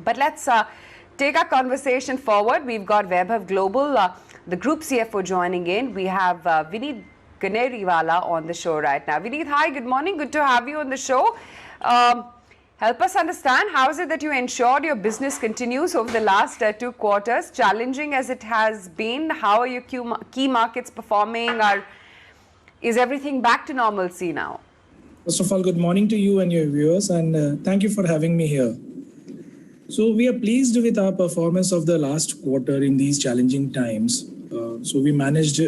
But let's take our conversation forward. We've got Vaibhav Global, the Group CFO, joining in. We have Vineet Ganeriwala on the show right now. Vineet, hi, good morning. Good to have you on the show. Help us understand, how is it that you ensured your business continues over the last 2 quarters, challenging as it has been? How are your key markets performing? Is everything back to normalcy now? First of all, good morning to you and your viewers, and thank you for having me here. So we are pleased with our performance of the last quarter in these challenging times. So we managed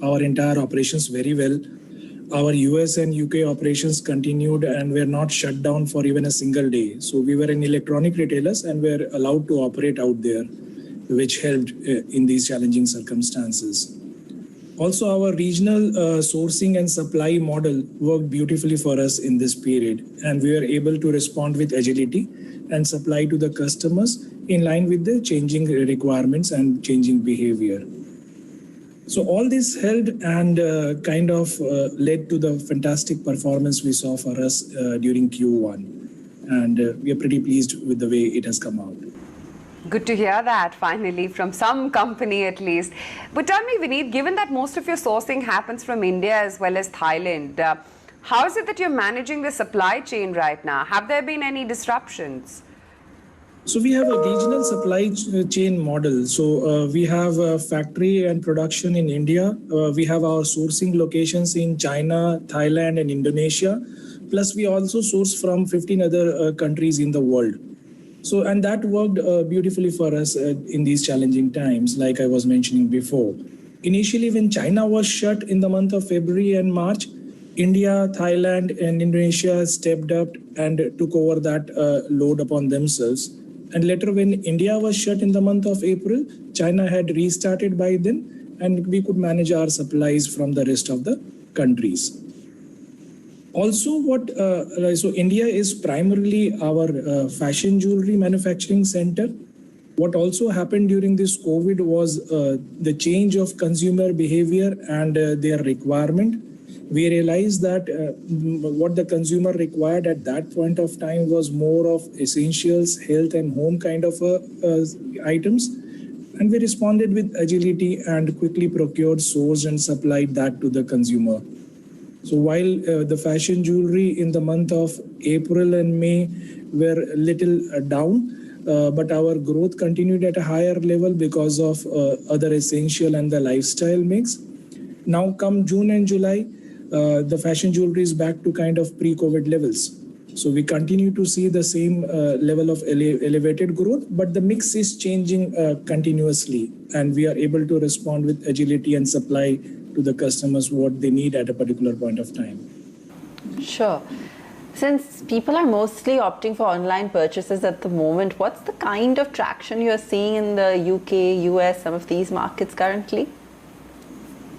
our entire operations very well. Our US and UK operations continued and were not shut down for even a single day. So we were in electronic retailers and were allowed to operate out there, which helped in these challenging circumstances. Also, our regional sourcing and supply model worked beautifully for us in this period, and we were able to respond with agility and supply to the customers in line with the changing requirements and changing behavior. So all this helped and led to the fantastic performance we saw for us during Q1. And we are pretty pleased with the way it has come out. Good to hear that, finally, from some company at least. But tell me, Vineet, given that most of your sourcing happens from India as well as Thailand, how is it that you're managing the supply chain right now? Have there been any disruptions? So we have a regional supply chain model. So we have a factory and production in India. We have our sourcing locations in China, Thailand, and Indonesia. Plus, we also source from 15 other countries in the world. So, and that worked beautifully for us in these challenging times, like I was mentioning before. Initially, when China was shut in the month of February and March, India, Thailand, and Indonesia stepped up and took over that load upon themselves. And later, when India was shut in the month of April, China had restarted by then, and we could manage our supplies from the rest of the countries. Also, so India is primarily our fashion jewelry manufacturing center. What also happened during this COVID was the change of consumer behavior and their requirement. We realized that what the consumer required at that point of time was more of essentials, health and home kind of items. And we responded with agility and quickly procured, sourced and supplied that to the consumer. So while the fashion jewelry in the month of April and May were a little down, but our growth continued at a higher level because of other essential and the lifestyle mix. Now come June and July, the fashion jewelry is back to kind of pre-COVID levels. So we continue to see the same level of elevated growth, but the mix is changing continuously, and we are able to respond with agility and supply to the customers what they need at a particular point of time. Sure. Since people are mostly opting for online purchases at the moment, what's the kind of traction you're seeing in the UK, US, some of these markets currently?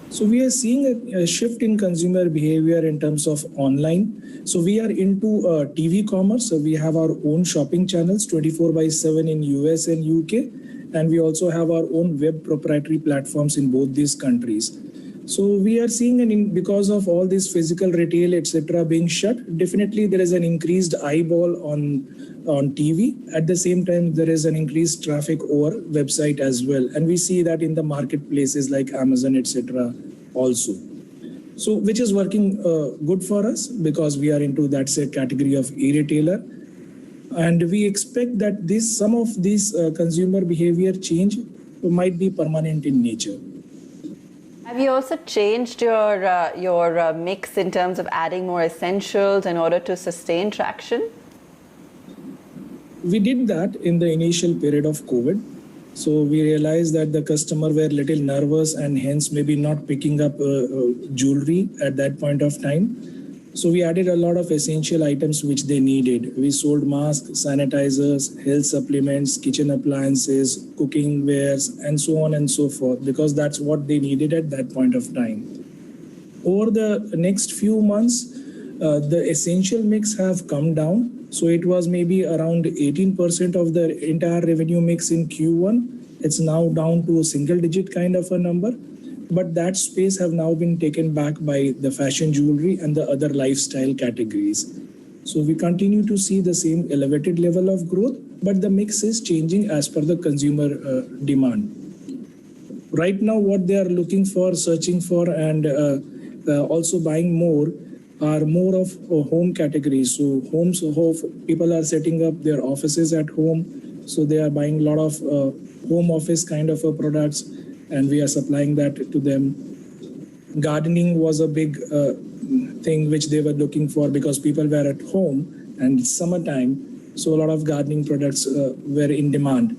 So we are seeing a shift in consumer behavior in terms of online. So we are into TV commerce. So we have our own shopping channels 24/7 in US and UK. And we also have our own web proprietary platforms in both these countries. So we are seeing, because of all this physical retail, etc., being shut, definitely there is an increased eyeball on TV. At the same time, there is an increased traffic over website as well. And we see that in the marketplaces like Amazon, etc. also. So which is working good for us because we are into that category of e-retailer. And we expect that some of this consumer behavior change might be permanent in nature. Have you also changed your mix in terms of adding more essentials in order to sustain traction? We did that in the initial period of COVID. So we realized that the customer were a little nervous and hence maybe not picking up jewelry at that point of time. So we added a lot of essential items which they needed. We sold masks, sanitizers, health supplements, kitchen appliances, cooking wares, and so on and so forth, because that's what they needed at that point of time. Over the next few months, the essential mix have come down. So it was maybe around 18% of the entire revenue mix in Q1. It's now down to a single digit kind of a number. But that space have now been taken back by the fashion jewelry and the other lifestyle categories. So we continue to see the same elevated level of growth, but the mix is changing as per the consumer demand. Right now, what they are looking for, searching for, and also buying more are more of home categories. So people are setting up their offices at home. So they are buying a lot of home office kind of products, and we are supplying that to them. Gardening was a big thing which they were looking for because people were at home and it's summertime. So a lot of gardening products were in demand.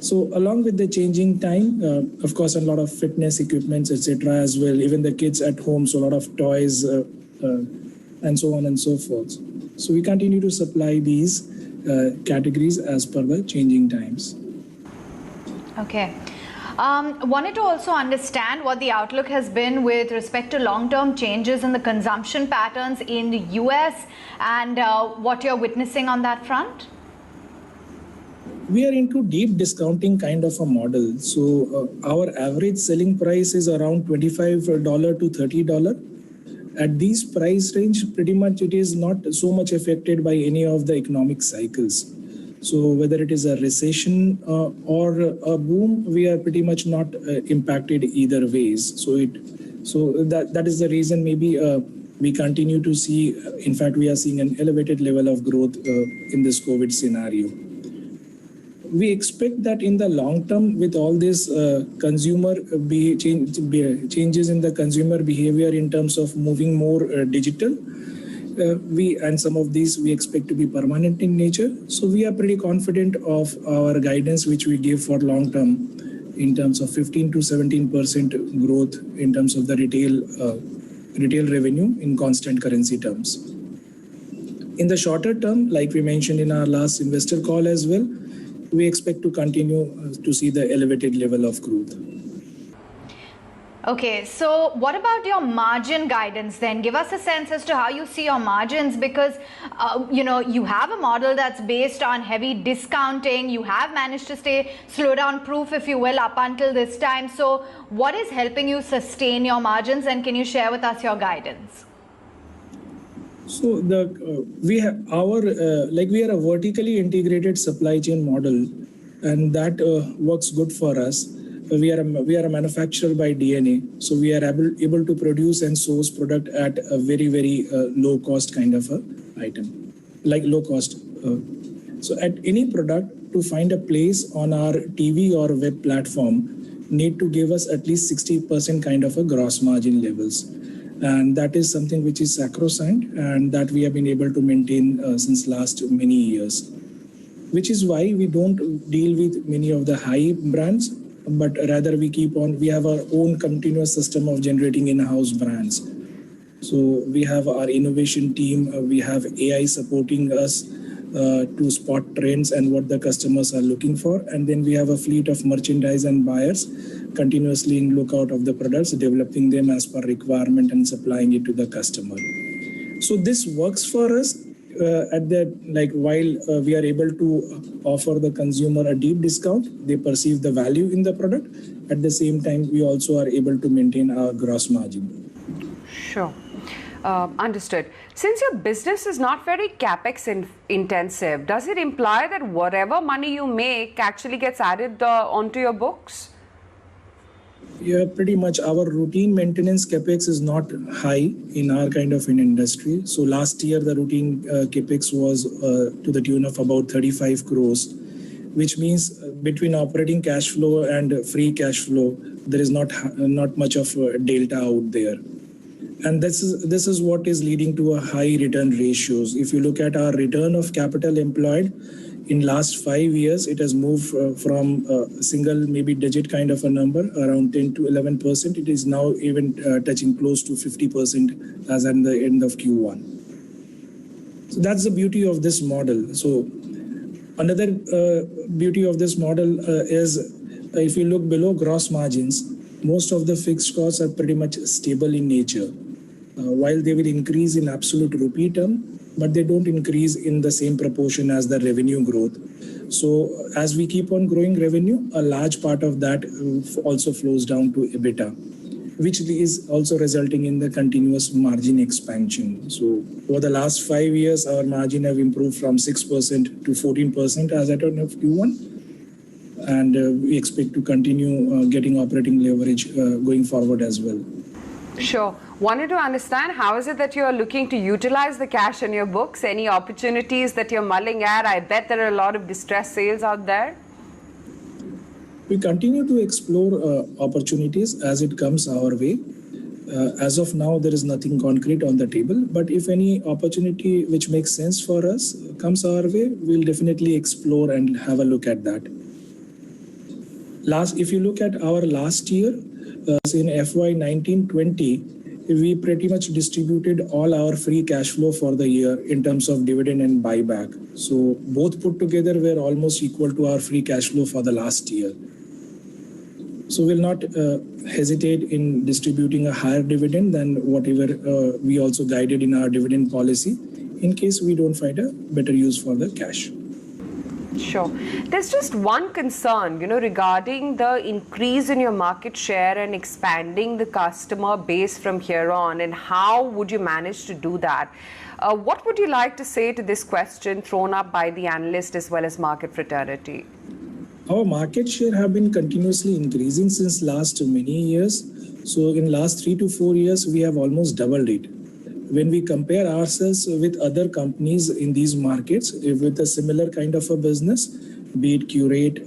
So along with the changing time, of course, a lot of fitness equipments, etc. as well, even the kids at home, so a lot of toys and so on and so forth. So we continue to supply these categories as per the changing times. Okay. Wanted to also understand what the outlook has been with respect to long-term changes in the consumption patterns in the US and what you're witnessing on that front. We are into deep discounting kind of a model. So our average selling price is around $25 to $30. At these price range, pretty much it is not so much affected by any of the economic cycles. So whether it is a recession or a boom, we are pretty much not impacted either ways. So that is the reason maybe we continue to see, in fact, we are seeing an elevated level of growth in this COVID scenario. We expect that in the long term, with all this consumer changes in the consumer behavior in terms of moving more digital, and some of these we expect to be permanent in nature. So we are pretty confident of our guidance, which we give for long term in terms of 15 to 17% growth in terms of the retail revenue in constant currency terms. In the shorter term, like we mentioned in our last investor call as well, we expect to continue to see the elevated level of growth. Okay, so what about your margin guidance then? Give us a sense as to how you see your margins because, you have a model that's based on heavy discounting. You have managed to stay slowdown proof, if you will, up until this time. So what is helping you sustain your margins and can you share with us your guidance? So we are a vertically integrated supply chain model, and that works good for us. We are a manufacturer by DNA, so we are able to produce and source product at a very, very low cost kind of a item, like low cost. So at any product to find a place on our TV or web platform need to give us at least 60% kind of a gross margin levels. And that is something which is sacrosanct and that we have been able to maintain since last many years, which is why we don't deal with many of the high brands, but rather we have our own continuous system of generating in-house brands. So we have our innovation team, we have AI supporting us to spot trends and what the customers are looking for. And then we have a fleet of merchandise and buyers continuously in lookout of the products, developing them as per requirement and supplying it to the customer. So this works for us while we are able to offer the consumer a deep discount, they perceive the value in the product. At the same time, we also are able to maintain our gross margin. Sure. Understood. Since your business is not very capex intensive, does it imply that whatever money you make actually gets added onto your books? Yeah, pretty much. Our routine maintenance capex is not high in our kind of an industry. So last year, the routine capex was to the tune of about 35 crores, which means between operating cash flow and free cash flow, there is not much of a delta out there. And this is what is leading to a high return ratios. If you look at our return of capital employed, in last 5 years, it has moved from a single maybe digit kind of a number, around 10 to 11%. It is now even touching close to 50% as at the end of Q1. So that's the beauty of this model. So another beauty of this model is if you look below gross margins, most of the fixed costs are pretty much stable in nature. While they will increase in absolute rupee term, but they don't increase in the same proportion as the revenue growth. So as we keep on growing revenue, a large part of that also flows down to EBITDA, which is also resulting in the continuous margin expansion. So Over the last 5 years, our margin have improved from 6% to 14% as at end of Q1. And we expect to continue getting operating leverage going forward as well. Sure. Wanted to understand, how is it that you're looking to utilize the cash in your books? Any opportunities that you're mulling at? I bet there are a lot of distressed sales out there. We continue to explore opportunities as it comes our way. As of now, there is nothing concrete on the table, but if any opportunity which makes sense for us comes our way, we'll definitely explore and have a look at that. If you look at our last year, in FY 19-20, we pretty much distributed all our free cash flow for the year in terms of dividend and buyback. So both put together were almost equal to our free cash flow for the last year. So we'll not hesitate in distributing a higher dividend than whatever we also guided in our dividend policy in case we don't find a better use for the cash. Sure. There's just one concern, regarding the increase in your market share and expanding the customer base from here on, and how would you manage to do that? What would you like to say to this question thrown up by the analyst as well as market fraternity? Our market share have been continuously increasing since last many years. So in last 3 to 4 years, we have almost doubled it. When we compare ourselves with other companies in these markets with a similar kind of a business, be it Curate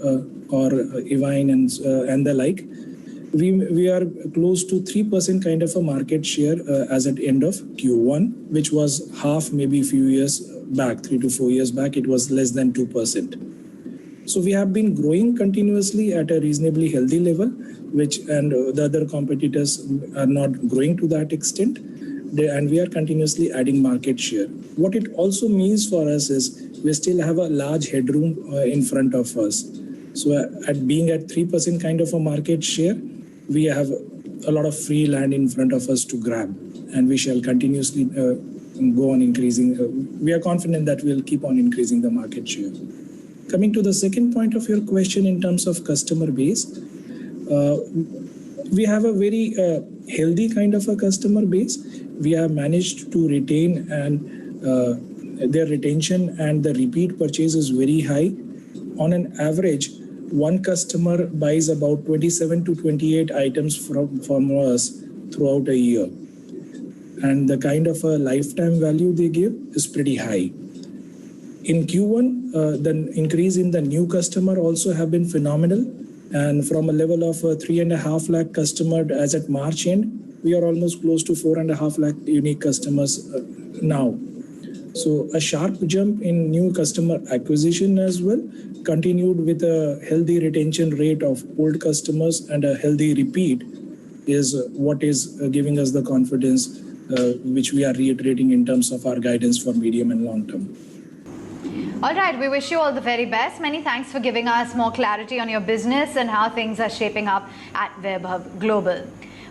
or Evine and the like, we are close to 3% kind of a market share as at end of Q1, which was half maybe a few years back, 3 to 4 years back, it was less than 2%. So we have been growing continuously at a reasonably healthy level, and the other competitors are not growing to that extent. And we are continuously adding market share. What it also means for us is we still have a large headroom in front of us. So at being at 3% kind of a market share, we have a lot of free land in front of us to grab, and we shall continuously go on increasing. We are confident that we'll keep on increasing the market share. Coming to the second point of your question in terms of customer base, we have a very healthy kind of a customer base. We have managed to retain, and their retention and the repeat purchase is very high. On an average, one customer buys about 27 to 28 items from us throughout a year. And the kind of a lifetime value they give is pretty high. In Q1, the increase in the new customer also have been phenomenal. And from a level of 3.5 lakh customer as at March end, we are almost close to 4.5 lakh unique customers now. So a sharp jump in new customer acquisition as well, continued with a healthy retention rate of old customers and a healthy repeat is what is giving us the confidence which we are reiterating in terms of our guidance for medium and long term. All right, we wish you all the very best. Many thanks for giving us more clarity on your business and how things are shaping up at Vaibhav Global.